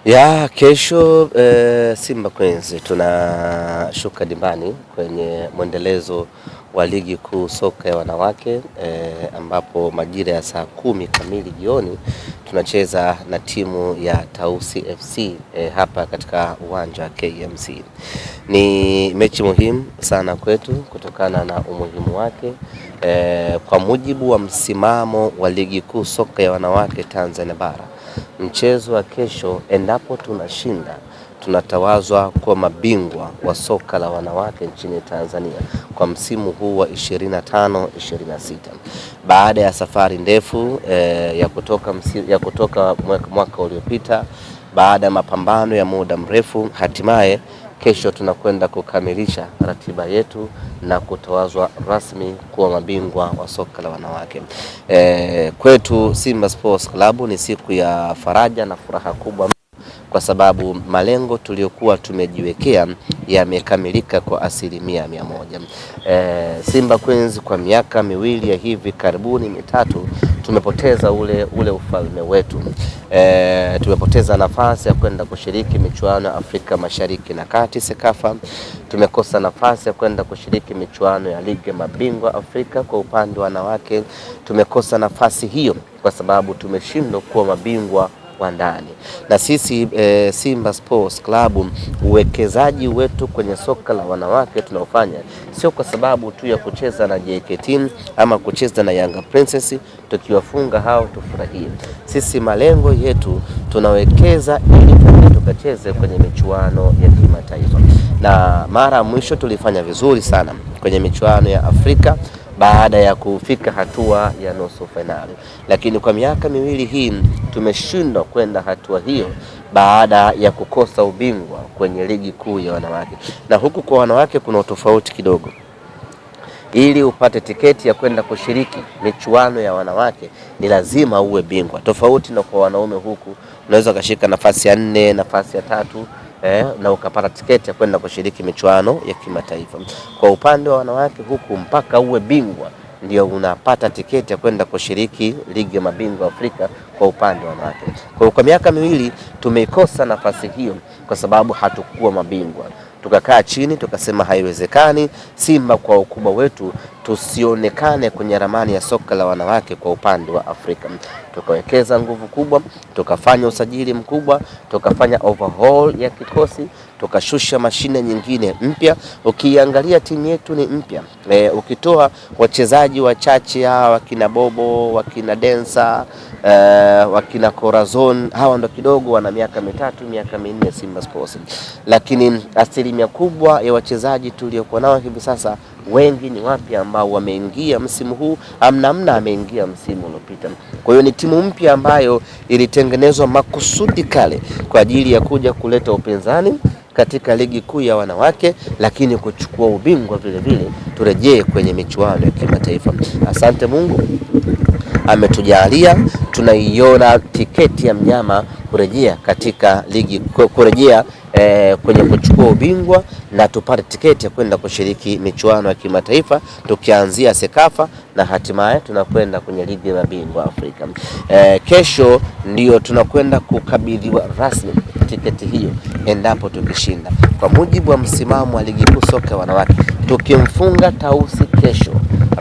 Ya kesho Simba Queens tunashuka dimbani kwenye mwendelezo wa ligi kuu soka ya wanawake ambapo majira ya saa 10 kamili jioni tunacheza na timu ya Tausi FC hapa katika uwanja wa KMC. Ni mechi muhimu sana kwetu kutokana na umuhimu wake kwa mujibu wa msimamo wa ligi kuu soka ya wanawake Tanzania bara. Mchezo wa kesho, endapo tunashinda, tunatawazwa kwa mabingwa wa soka la wanawake nchini Tanzania kwa msimu huu wa 25-26. Baada ya safari ndefu ya kutoka mwaka uliopita, baada ya mapambano ya muda mrefu, hatimaye kesho tunakwenda kukamilisha ratiba yetu na kutawazwa rasmi kuwa mabingwa wa soka la wanawake. Kwetu Simba Sports Club ni siku ya faraja na furaha kubwa kwa sababu malengo tuliyokuwa tumejiwekea yamekamilika kwa 100%. Simba Queens kwa miaka miwili ya hivi karibuni mitatu tumepoteza ule ufalme wetu. Tumepoteza nafasi ya kwenda kushiriki michuano ya Afrika Mashariki na Kati Sekafa. Tumekosa nafasi ya kwenda kushiriki michuano ya ligi mabingwa Afrika kwa upande wa wanawake. Tumekosa nafasi hiyo kwa sababu tumeshindwa kuwa mabingwa wa ndani. Na sisi Simba Sports Club, uwekezaji wetu kwenye soka la wanawake tunaofanya sio kwa sababu tu ya kucheza na JKT ama kucheza na Yanga Princess tukiwafunga hao tufurahie. Sisi malengo yetu tunawekeza ili tukacheze kwenye michuano ya kimataifa. Na mara mwisho tulifanya vizuri sana kwenye michuano ya Afrika baada ya kufika hatua ya nusu finali, lakini kwa miaka miwili hii tumeshindwa kwenda hatua hiyo baada ya kukosa ubingwa kwenye ligi kuu ya wanawake. Na huku kwa wanawake kuna utofauti kidogo. Ili upate tiketi ya kwenda kushiriki michuano ya wanawake ni lazima uwe bingwa, tofauti na kwa wanaume. Huku unaweza ukashika nafasi ya 4, nafasi ya 3 na ukapata tiketi ya kwenda kushiriki michuano ya kimataifa. Kwa upande wa wanawake huku mpaka uwe bingwa ndio unapata tiketi ya kwenda kushiriki ligi ya mabingwa Afrika kwa upande wa wanawake. Kwa miaka miwili tumeikosa nafasi hiyo kwa sababu hatukuwa mabingwa. Tukakaa chini tukasema haiwezekani Simba kwa ukubwa wetu tusionekane kwenye ramani ya soka la wanawake kwa upande wa Afrika. Tukawekeza nguvu kubwa, tukafanya usajili mkubwa, tukafanya overhaul ya kikosi, tukashusha mashine nyingine mpya. Ukiangalia timu yetu ni mpya. Ukitoa wachezaji wachache hawa wakina Bobo, wakina Densa, wakina Corazon, hawa ndo kidogo wana miaka 3, miaka 4 Simba Sports. Lakini asilimia kubwa ya wachezaji tuliokuwa nao hivi sasa wengi ni wapya ambao wameingia msimu huu, amna ameingia msimu uliopita. Kwa hiyo ni timu mpya ambayo ilitengenezwa makusudi kale kwa ajili ya kuja kuleta upinzani katika ligi kuu ya wanawake, lakini kuchukua ubingwa vile vile turejee kwenye michuano ya kimataifa. Asante Mungu ametujalia, tunaiona tiketi ya mnyama kurejea katika ligi, kurejea kwenye kuchukua ubingwa na tupate tiketi ya kwenda kushiriki michuano ya kimataifa tukianzia Sekafa na hatimaye tunakwenda kwenye ligi ya mabingwa Afrika. Kesho ndio tunakwenda kukabidhiwa rasmi tiketi hiyo endapo tukishinda. Kwa mujibu wa msimamo wa ligi kuu soka wanawake, tukimfunga Tausi kesho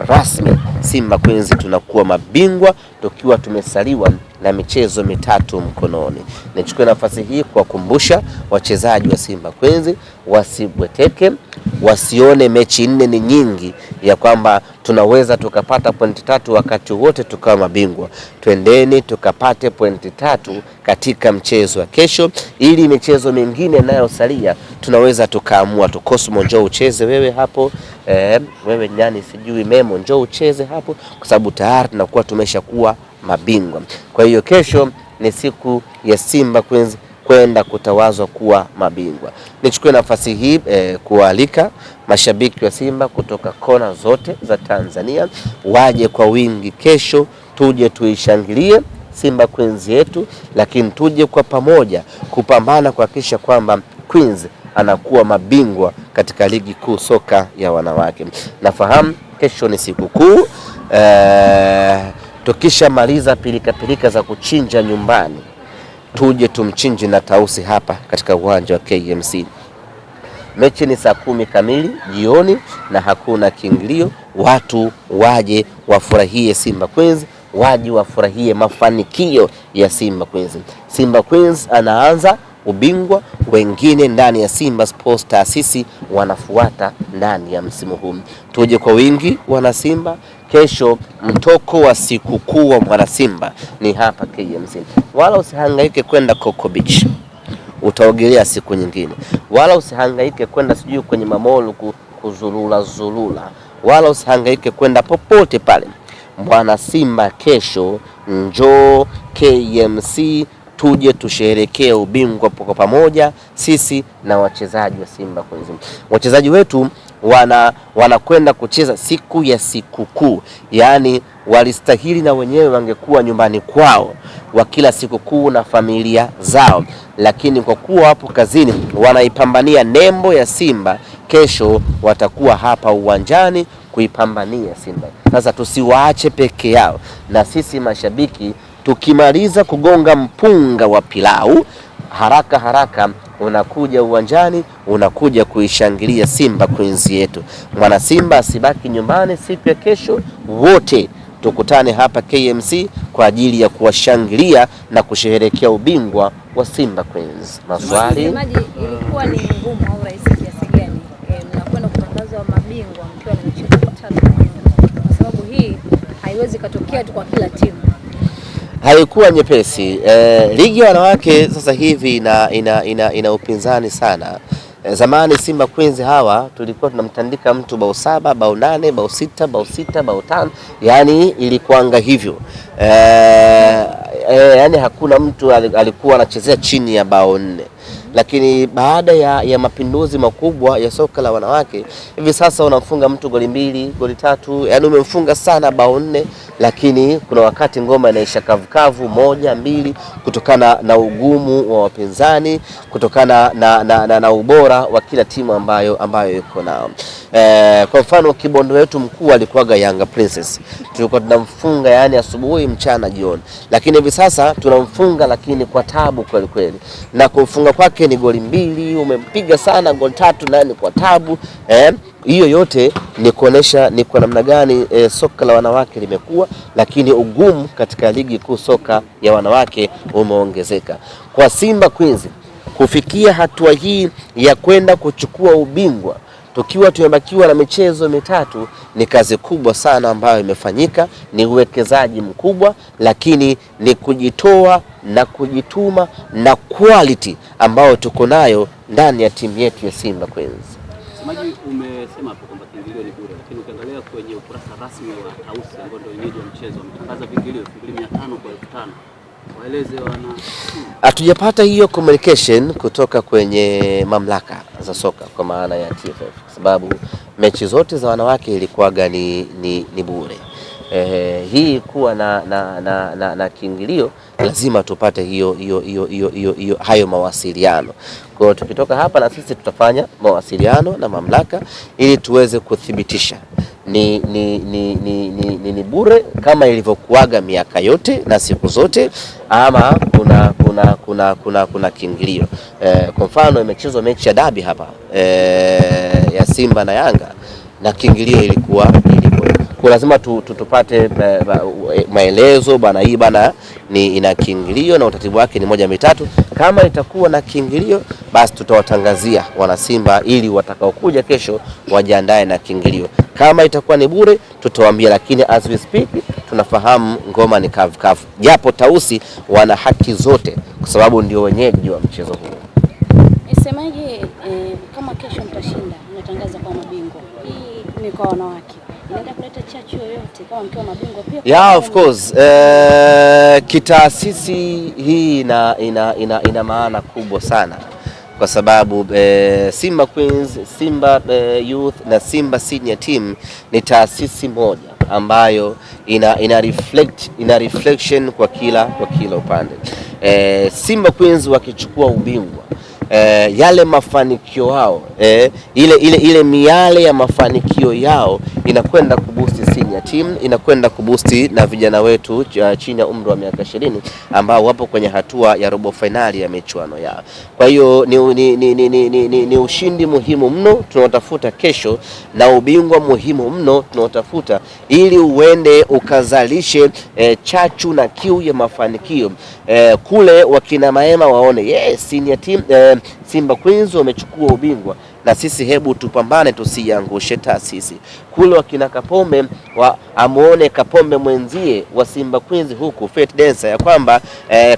rasmi Simba Queens tunakuwa mabingwa tukiwa tumesaliwa na michezo 3 mkononi. Nichukue nafasi hii kuwakumbusha wachezaji wa Simba Queens wasibweteke, wasione mechi 4 ni nyingi ya kwamba tunaweza tukapata pointi 3 wakati wote tukawa mabingwa. Twendeni tukapate pointi 3 katika mchezo wa kesho, ili michezo mingine inayosalia tunaweza tukaamua tu. Cosmo njoo ucheze wewe hapo, wewe nyani sijui Memo njoo ucheze hapo, kwa sababu tayari tunakuwa tumeshakuwa mabingwa. Kwa hiyo kesho ni siku ya Simba Queens kwenda kutawazwa kuwa mabingwa. Nichukue nafasi hii kualika mashabiki wa Simba kutoka kona zote za Tanzania waje kwa wingi kesho, tuje tuishangilie Simba Queens yetu, lakini tuje kwa pamoja kupambana kuhakikisha kwamba Queens anakuwa mabingwa katika ligi kuu soka ya wanawake. Nafahamu kesho ni siku kuu, tukisha maliza pilika za kuchinja nyumbani tuje tumchinje na Tausi hapa katika uwanja wa KMC. Mechi ni saa 10 kamili jioni na hakuna kiingilio. Watu waje wafurahie Simba Queens, waje wafurahie mafanikio ya Simba Queens. Simba Queens anaanza ubingwa, wengine ndani ya Simba Sports taasisi wanafuata ndani ya msimu huu. Tuje kwa wingi wana Simba. Kesho mtoko wa sikukuu wa mwana Simba ni hapa KMC. Wala usihangaike kwenda Coco Beach, utaogelea siku nyingine. Wala usihangaike kwenda sijui kwenye mamolu kuzulula, wala usihangaike kwenda popote pale. Mwana Simba kesho njoo KMC, tuje tusherekee ubingwa kwa pamoja, sisi na wachezaji wa Simba Queens. Wachezaji wetu wanakwenda kucheza siku ya sikukuu, yaani walistahili na wenyewe wangekuwa nyumbani kwao wa kila sikukuu na familia zao, lakini kwa kuwa hapo kazini wanaipambania nembo ya Simba, kesho watakuwa hapa uwanjani kuipambania Simba. Sasa tusiwaache peke yao, na sisi mashabiki tukimaliza kugonga mpunga wa pilau, haraka unakuja uwanjani, unakuja kuishangilia Simba Queens yetu. Mwana Simba asibaki nyumbani siku ya kesho, wote tukutane hapa KMC kwa ajili ya kuwashangilia na kusherehekea ubingwa wa Simba Queens. Maswali? Ilikuwa ni ngumu au rahisi kiasi gani mnakwenda kutangaza mabingwa mkiwa na michezo mitatu? Kwa sababu hii haiwezi katokea tu kwa kila timu. Haikuwa nyepesi. Ligi ya wanawake sasa hivi ina upinzani sana. Zamani Simba Queens hawa tulikuwa tunamtandika mtu bao 7, bao 8, bao 6, bao 6, bao 5, yani ilikuanga hivyo. Yani hakuna mtu alikuwa anachezea chini ya bao 4. Lakini baada ya mapinduzi makubwa ya soka la wanawake, hivi sasa unamfunga mtu goli 2, goli 3, yani umemfunga sana bao 4, lakini kuna wakati ngoma inaisha kavukavu 1, 2 kutokana na ugumu wa wapinzani, kutokana na ubora wa kila timu ambayo iko nao. Kwa mfano Kibondo wetu mkuu alikuwaga Yanga Princess, tulikuwa tunamfunga yani asubuhi, mchana, jioni, lakini hivi sasa tunamfunga lakini kwa tabu kweli kweli, na kumfunga kwake ni goli 2, umempiga sana goli 3 na ni kwa tabu. Hiyo yote ni kuonesha ni kwa namna gani soka la wanawake limekuwa, lakini ugumu katika ligi kuu soka ya wanawake umeongezeka. Kwa Simba Queens kufikia hatua hii ya kwenda kuchukua ubingwa tukiwa tumebakiwa na michezo mitatu ni kazi kubwa sana ambayo imefanyika, ni uwekezaji mkubwa, lakini ni kujitoa na kujituma na quality ambayo tuko nayo ndani ya timu yetu ya Simba Queens. Semaji, umesema hapo kwamba kiingilio ni bure, lakini ukiangalia kwenye ukurasa rasmi wa Tausi ambao ndio wenyeji wa mchezo wametangaza viingilio 2500 kwa 5000. Waeleze wana. Hatujapata hiyo communication kutoka kwenye mamlaka za soka kwa maana ya TFF, kwa sababu mechi zote za wanawake ilikuwaga ni bure. Hii kuwa na kiingilio lazima tupate hayo mawasiliano. Kwa hiyo tukitoka hapa na sisi tutafanya mawasiliano na mamlaka ili tuweze kuthibitisha ni bure kama ilivyokuaga miaka yote na siku zote, ama kuna kiingilio. Kwa mfano imechezwa mechi ya dabi hapa ya Simba na Yanga na kiingilio ilikuwa kwa lazima tupate maelezo bana, hii bana ni ina kiingilio na utaratibu wake ni 1, 2, 3. Kama itakuwa na kiingilio basi tutawatangazia wana Simba ili watakaokuja kesho wajiandae na kiingilio. Kama itakuwa ni bure tutawaambia, lakini as we speak tunafahamu ngoma ni kavu, japo Tausi wana haki zote kwa sababu ndio wenyeji wa mchezo huu. Isemaje kama kesho mtashinda mnatangaza kwa mabingwa, hii ni kwa wanawake, inaenda kuleta chachu yoyote kama mkiwa mabingwa pia? Yeah, of course. Kitaasisi hii ina maana kubwa sana kwa sababu Simba Queens, Simba Youth na Simba Senior Team ni taasisi moja ambayo ina reflection kwa kila upande. Simba Queens wakichukua ubingwa, yale mafanikio yao ile miale ya mafanikio yao inakwenda kuboost senior team inakwenda kubusti na vijana wetu chini ya umri wa miaka 20 ambao wapo kwenye hatua ya robo finali ya michuano yao. Kwa hiyo ni ushindi muhimu mno tunaotafuta kesho, na ubingwa muhimu mno tunaotafuta ili uende ukazalishe chachu na kiu ya mafanikio kule wakina Maema waone yes, senior team Simba Queens wamechukua ubingwa, na sisi hebu tupambane tusiangushe taasisi. Kule wakina Kapombe amuone Kapombe mwenzie wa Simba Queens huku Faith Dancer ya kwamba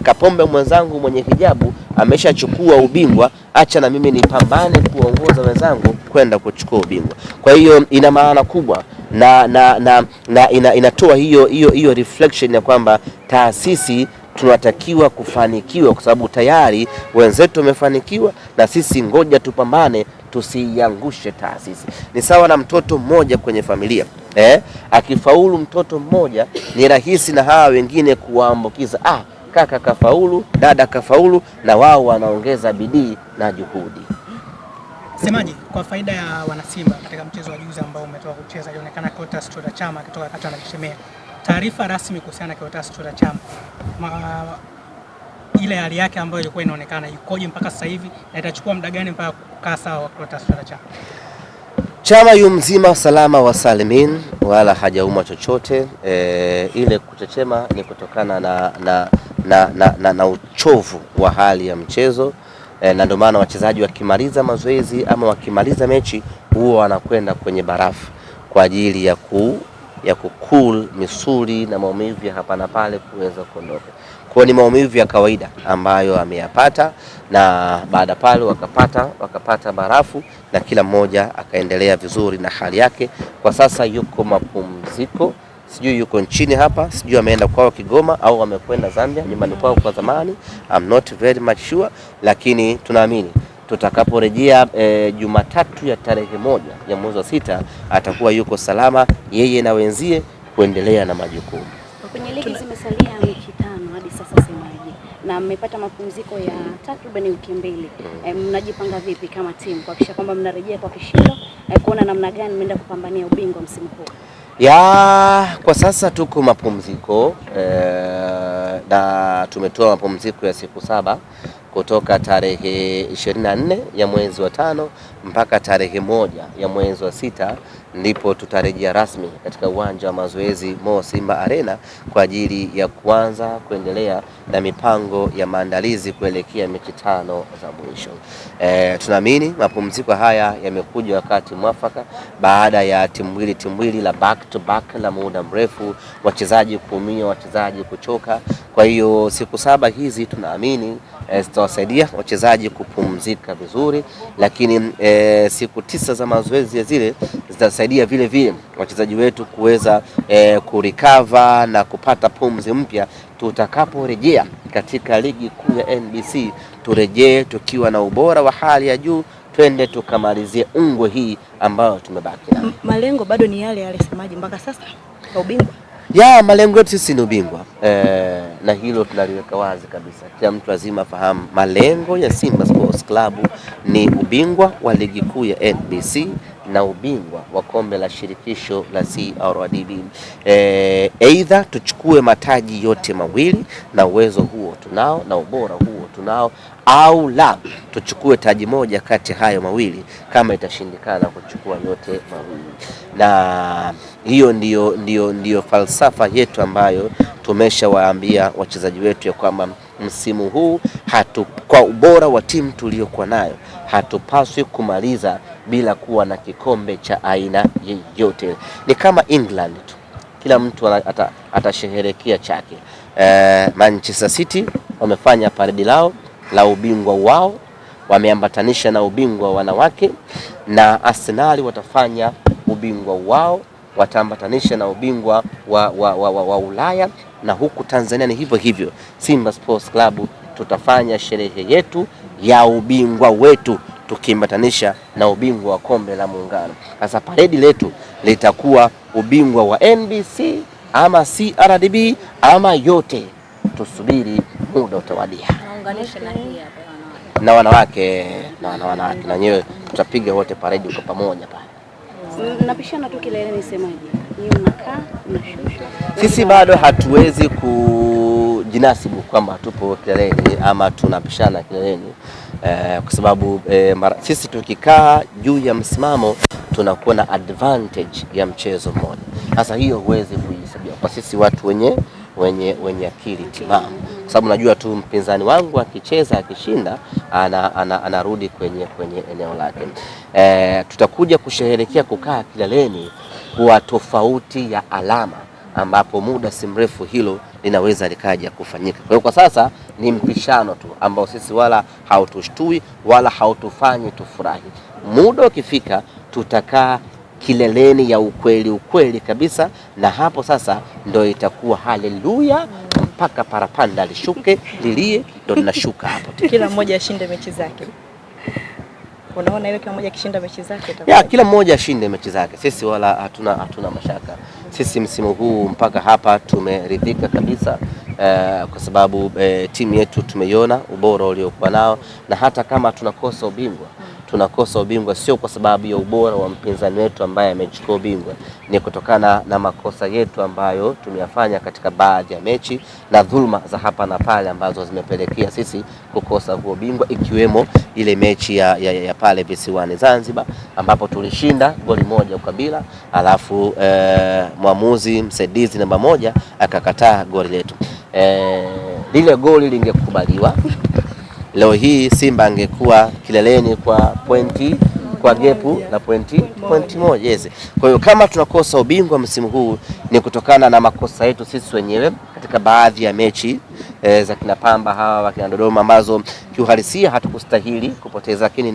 Kapombe mwenzangu mwenye hijabu ameshachukua ubingwa, acha na mimi nipambane kuongoza wenzangu kwenda kuchukua ubingwa. Kwa hiyo ina maana kubwa na inatoa hiyo reflection ya kwamba taasisi tunatakiwa kufanikiwa kwa sababu tayari wenzetu wamefanikiwa, na sisi ngoja tupambane tusiangushe taasisi. Ni sawa na mtoto mmoja kwenye familia. Akifaulu mtoto mmoja ni rahisi na hawa wengine kuwaambukiza. Kaka kafaulu, dada kafaulu, na wao wanaongeza bidii na juhudi. Semaji, kwa faida ya wanasimba, katika mchezo wa juzi ambao umetoka kucheza ilionekana Clatous Chota Chama kutoka kata anajishemea. Taarifa rasmi kuhusiana na Clatous Chota Chama, ile hali yake ambayo ilikuwa inaonekana yukoje mpaka sasa hivi, na itachukua muda gani mpaka kukaa sawa Clatous Chota Chama? Chama yu mzima salama wa salimin, wala hajauma chochote. Ile kuchechema ni kutokana na uchovu wa hali ya mchezo, na ndio maana wachezaji wakimaliza mazoezi ama wakimaliza mechi huwa wanakwenda kwenye barafu kwa ajili ya kukul misuli na maumivu ya hapa na pale kuweza kuondoka. Kwa ni maumivu ya kawaida ambayo ameyapata, na baada pale wakapata barafu na kila mmoja akaendelea vizuri na hali yake. Kwa sasa yuko mapumziko, sijui yuko nchini hapa, sijui ameenda kwao Kigoma au amekwenda Zambia nyumbani kwao kwa zamani, I'm not very much sure, lakini tunaamini tutakaporejea Jumatatu ya tarehe 1 ya mwezi wa 6 atakuwa yuko salama yeye na wenzie kuendelea na majukumu. Kwenye ligi zimesalia wiki 5 hadi sasa, semaje, na mmepata mapumziko ya takriban wiki 2. Mnajipanga vipi kama timu kuhakikisha kwamba mnarejea kwa kishindo, kuona namna gani mnaenda kupambania ubingwa msimu huu? Kwa sasa tuko mapumziko na tumetoa mapumziko ya siku 7 kutoka tarehe 24 ya mwezi wa 5 mpaka tarehe 1 ya mwezi wa 6, ndipo tutarejea rasmi katika uwanja wa mazoezi Mo Simba Arena kwa ajili ya kuanza kuendelea na mipango ya maandalizi kuelekea mechi 5 za mwisho. Tunaamini mapumziko haya yamekuja wakati mwafaka baada ya timu mbili la back to back la muda mrefu, wachezaji kuumia, wachezaji kuchoka. Kwa hiyo siku 7 hizi tunaamini zitawasaidia wachezaji kupumzika vizuri, lakini siku 9 za mazoezi ya zile zitasaidia vile vile wachezaji wetu kuweza kurecover na kupata pumzi mpya tutakaporejea katika ligi kuu ya NBC. Turejee tukiwa na ubora wa hali ya juu, twende tukamalizie ungwe hii ambayo tumebaki nayo. Malengo bado ni yale semaji mpaka sasa kwa ubingwa? Malengo yetu sisi ni ubingwa, na hilo tunaliweka wazi kabisa. Kila mtu lazima fahamu malengo ya Simba Sports Club ni ubingwa wa ligi kuu ya NBC na ubingwa wa kombe la shirikisho la CRDB. Aidha tuchukue mataji yote mawili, na uwezo huo tunao na ubora huo tunao, au la tuchukue taji moja kati hayo mawili kama itashindikana kuchukua yote mawili. Na hiyo ndiyo falsafa yetu ambayo tumeshawaambia wachezaji wetu ya kwamba msimu huu kwa ubora wa timu tuliyokuwa nayo hatupaswi kumaliza bila kuwa na kikombe cha aina yoyote. Ni kama England tu, kila mtu atasherehekea chake. Manchester City wamefanya paredi lao la ubingwa wao, wameambatanisha na ubingwa wa wanawake, na Arsenal watafanya ubingwa wao, wataambatanisha na ubingwa wa Ulaya, na huku Tanzania ni hivyo hivyo. Simba Sports Club tutafanya sherehe yetu ya ubingwa wetu tukiambatanisha na ubingwa wa kombe la Muungano. Sasa paredi letu litakuwa ubingwa wa NBC ama CRDB ama yote, tusubiri muda utawadia. Naunganisha na hii hapa na wanawake na nyewe tutapiga wote paredi kwa pamoja pale. Napishana tu kileleni, semaje? Ni mnakaa mnashusha? Sisi bado hatuwezi kujinasibu kwamba tupo kileleni ama tunapishana kileleni, kwa sababu sisi tukikaa juu ya msimamo tunakuwa na advantage ya mchezo mmoja. Sasa hiyo huwezi kuihesabia kwa sisi watu wenye akili timamu, kwa sababu najua tu mpinzani wangu akicheza akishinda anarudi kwenye eneo lake. Tutakuja kusherehekea kukaa kileleni kwa tofauti ya alama, ambapo muda si mrefu hilo linaweza likaja kufanyika. Kwa hiyo kwa sasa ni mpishano tu ambao sisi wala hautushtui wala hautufanyi tufurahi. Muda ukifika tutakaa kileleni ya ukweli kabisa, na hapo sasa ndo itakuwa haleluya mpaka parapanda lishuke lilie, ndo linashuka hapo. Kila mmoja ashinde mechi zake. Unaona ile kila mmoja akishinda mechi zake ya kila mmoja ashinde mechi zake. Sisi wala hatuna mashaka. Sisi msimu huu mpaka hapa tumeridhika kabisa, kwa sababu timu yetu tumeiona ubora uliokuwa nao, na hata kama tunakosa ubingwa sio kwa sababu ya ubora wa mpinzani wetu ambaye amechukua ubingwa, ni kutokana na makosa yetu ambayo tumeyafanya katika baadhi ya mechi na dhulma za hapa na pale ambazo zimepelekea sisi kukosa huo ubingwa, ikiwemo ile mechi ya pale visiwani Zanzibar ambapo tulishinda goli moja ukabila, alafu mwamuzi msaidizi namba 1 akakataa goli letu. Lile goli lingekubaliwa, leo hii Simba angekuwa kileleni kwa pointi, kwa gepu la pointi moja. Yes. Kwa hiyo kama tunakosa ubingwa msimu huu ni kutokana na makosa yetu sisi wenyewe katika baadhi ya mechi za kina Pamba hawa wa kina Dodoma ambazo kiuhalisia hatukustahili kupoteza, lakini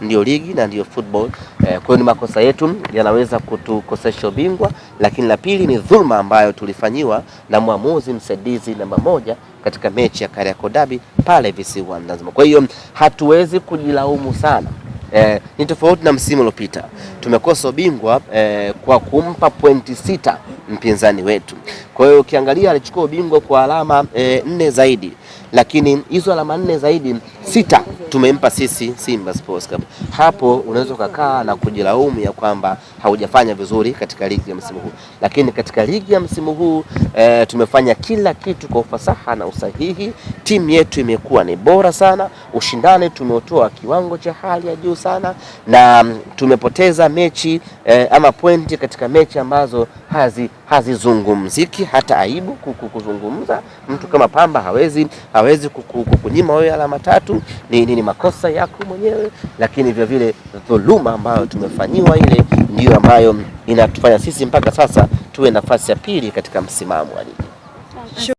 ndio ligi na ndio football. Kwa hiyo ni makosa yetu yanaweza kutukosesha ubingwa, lakini la pili ni dhulma ambayo tulifanyiwa na mwamuzi msaidizi namba 1 katika mechi ya Kariakoo Derby pale visiwani Zanzibar. Kwa hiyo hatuwezi kujilaumu sana. Ni tofauti na msimu uliopita. Tumekosa ubingwa kwa kumpa pointi 6 mpinzani wetu. Kwa hiyo ukiangalia alichukua ubingwa kwa alama 4 zaidi, lakini hizo alama 4 zaidi 6 tumempa sisi Simba Sports Club. Hapo unaweza kukaa na kujilaumu ya kwamba haujafanya vizuri katika ligi ya msimu huu, lakini katika ligi ya msimu huu tumefanya kila kitu kwa ufasaha na usahihi. Timu yetu imekuwa ni bora sana, ushindani tumeutoa kiwango cha hali ya juu sana, na tumepoteza mechi ama pointi katika mechi ambazo hazizungumziki, hata aibu kuzungumza. Mtu kama Pamba hawezi kukunyima wewe alama 3, ni makosa yako mwenyewe, lakini vile vile dhuluma ambayo tumefanyiwa ile ndio ambayo inatufanya sisi mpaka sasa tuwe nafasi ya pili katika msimamo wa ligi.